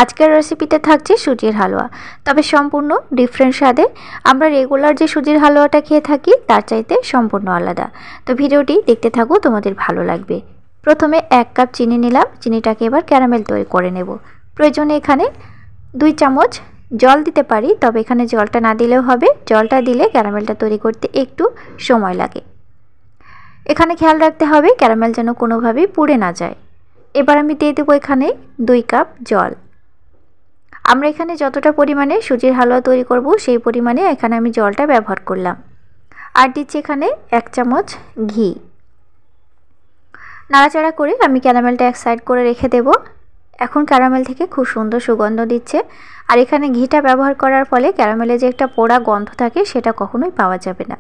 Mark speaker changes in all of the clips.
Speaker 1: আজকের রেসিপিতে থাকছে সুজির হালুয়া, তবে সম্পূর্ণ ডিফারেন্ট স্বাদে। আমরা রেগুলার যে সুজির হালুয়াটা খেয়ে থাকি তার চাইতে সম্পূর্ণ আলাদা। তো ভিডিওটি দেখতে থাকো, তোমাদের ভালো লাগবে। প্রথমে 1 কাপ চিনি নিলাম, চিনিটাকে এবার ক্যারামেল তৈরি করে নেব। প্রয়োজনে এখানে 2 চামচ জল দিতে পারি, তবে এখানে জলটা না দিলেও হবে। জলটা দিলে ক্যারামেলটা তৈরি করতে একটু সময় লাগে। এখানে খেয়াল রাখতে হবে ক্যারামেল যেন কোনোভাবেই পুড়ে না যায়। এবার আমি দিয়ে দেবো এখানে 2 কাপ জল। আমরা এখানে যতটা পরিমাণে সুজির হালুয়া তৈরি করব সেই পরিমাণে এখানে আমি জলটা ব্যবহার করলাম। আর দিচ্ছি এখানে 1 চামচ ঘি। নাড়াচাড়া করে আমি ক্যারামেলটা এক সাইড করে রেখে দেব। এখন ক্যারামেল থেকে খুব সুন্দর সুগন্ধ দিচ্ছে। আর এখানে ঘিটা ব্যবহার করার ফলে ক্যারামেলে যে একটা পোড়া গন্ধ থাকে সেটা কখনোই পাওয়া যাবে না।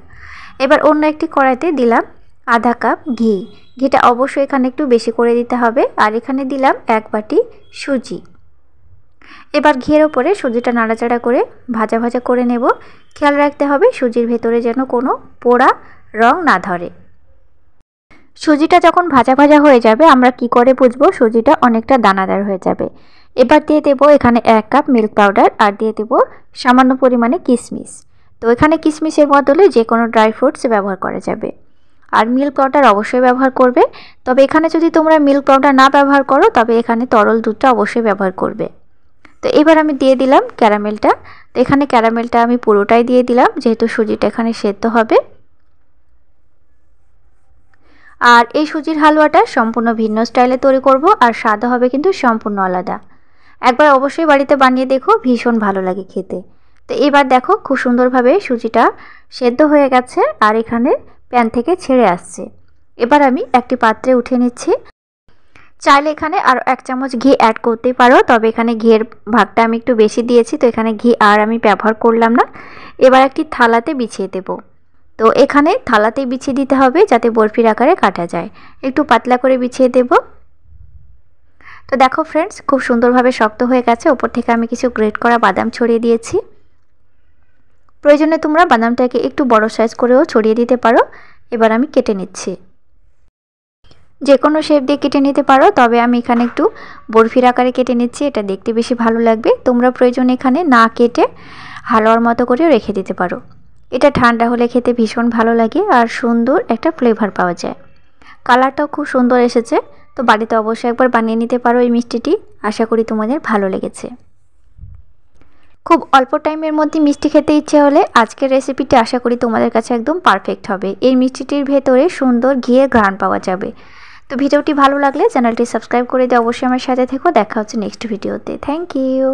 Speaker 1: এবার অন্য একটি কড়াইতে দিলাম আধা কাপ ঘি। ঘিটা অবশ্যই এখানে একটু বেশি করে দিতে হবে। আর এখানে দিলাম 1 বাটি সুজি। এবার ঘিয়ের ওপরে সুজিটা নাড়াচাড়া করে ভাজা ভাজা করে নেব। খেয়াল রাখতে হবে সুজির ভেতরে যেন কোনো পোড়া রং না ধরে। সুজিটা যখন ভাজা ভাজা হয়ে যাবে আমরা কি করে বুঝবো সুজিটা অনেকটা দানাদার হয়ে যাবে। এবার দিয়ে দেবো এখানে 1 কাপ মিল্ক পাউডার আর দিয়ে দেবো সামান্য পরিমাণে কিশমিশ। তো এখানে কিশমিশের বদলে যে কোনো ড্রাই ফ্রুটস ব্যবহার করা যাবে। আর মিল্ক পাউডার অবশ্যই ব্যবহার করবে। তবে এখানে যদি তোমরা মিল্ক পাউডার না ব্যবহার করো তবে এখানে তরল দুধটা অবশ্যই ব্যবহার করবে। তো এবার আমি দিয়ে দিলাম ক্যারামেলটা। তো এখানে ক্যারামেলটা আমি পুরোটাই দিয়ে দিলাম, যেহেতু সুজিটা এখানে সেদ্ধ হবে। আর এই সুজির হালুয়াটা সম্পূর্ণ ভিন্ন স্টাইলে তৈরি করব, আর স্বাদও হবে কিন্তু সম্পূর্ণ আলাদা। একবার অবশ্যই বাড়িতে বানিয়ে দেখো, ভীষণ ভালো লাগে খেতে। তো এবার দেখো খুব সুন্দরভাবে সুজিটা সেদ্ধ হয়ে গেছে আর এখানে প্যান থেকে ছেড়ে আসছে। এবার আমি একটি পাত্রে উঠিয়ে নিচ্ছি। চাইলে এখানে আর 1 চামচ ঘি অ্যাড করতেই পারো, তবে এখানে ঘিয়ের ভাগটা আমি একটু বেশি দিয়েছি, তো এখানে ঘি আর আমি ব্যবহার করলাম না। এবার একটি থালাতে বিছিয়ে দেব। তো এখানে থালাতেই বিছিয়ে দিতে হবে যাতে বরফির আকারে কাটা যায়। একটু পাতলা করে বিছিয়ে দেব। তো দেখো ফ্রেন্ডস, খুব সুন্দরভাবে শক্ত হয়ে গেছে। ওপর থেকে আমি কিছু গ্রেট করা বাদাম ছড়িয়ে দিয়েছি। প্রয়োজনে তোমরা বাদামটাকে একটু বড় সাইজ করেও ছড়িয়ে দিতে পারো। এবার আমি কেটে নিচ্ছি। যে কোনো শেপ দিয়ে কেটে নিতে পারো, তবে আমি এখানে একটু বরফির আকারে কেটে নিচ্ছি, এটা দেখতে বেশি ভালো লাগবে। তোমরা প্রয়োজনে এখানে না কেটে হালুয়ার মতো করেও রেখে দিতে পারো। এটা ঠান্ডা হলে খেতে ভীষণ ভালো লাগে আর সুন্দর একটা ফ্লেভার পাওয়া যায়। কালারটাও খুব সুন্দর এসেছে। তো বাড়িতে অবশ্যই একবার বানিয়ে নিতে পারো এই মিষ্টিটি। আশা করি তোমাদের ভালো লেগেছে। খুব অল্প টাইমের মধ্যে মিষ্টি খেতে ইচ্ছে হলে আজকের রেসিপিটি আশা করি তোমাদের কাছে একদম পারফেক্ট হবে। এই মিষ্টিটির ভেতরে সুন্দর ঘিয়ের ঘ্রাণ পাওয়া যাবে। তো ভিডিওটি ভালো লাগলে চ্যানেলটি সাবস্ক্রাইব করে দিয়ে অবশ্যই আমার সাথে থেকো। দেখা হচ্ছে নেক্সট ভিডিওতে। Thank you.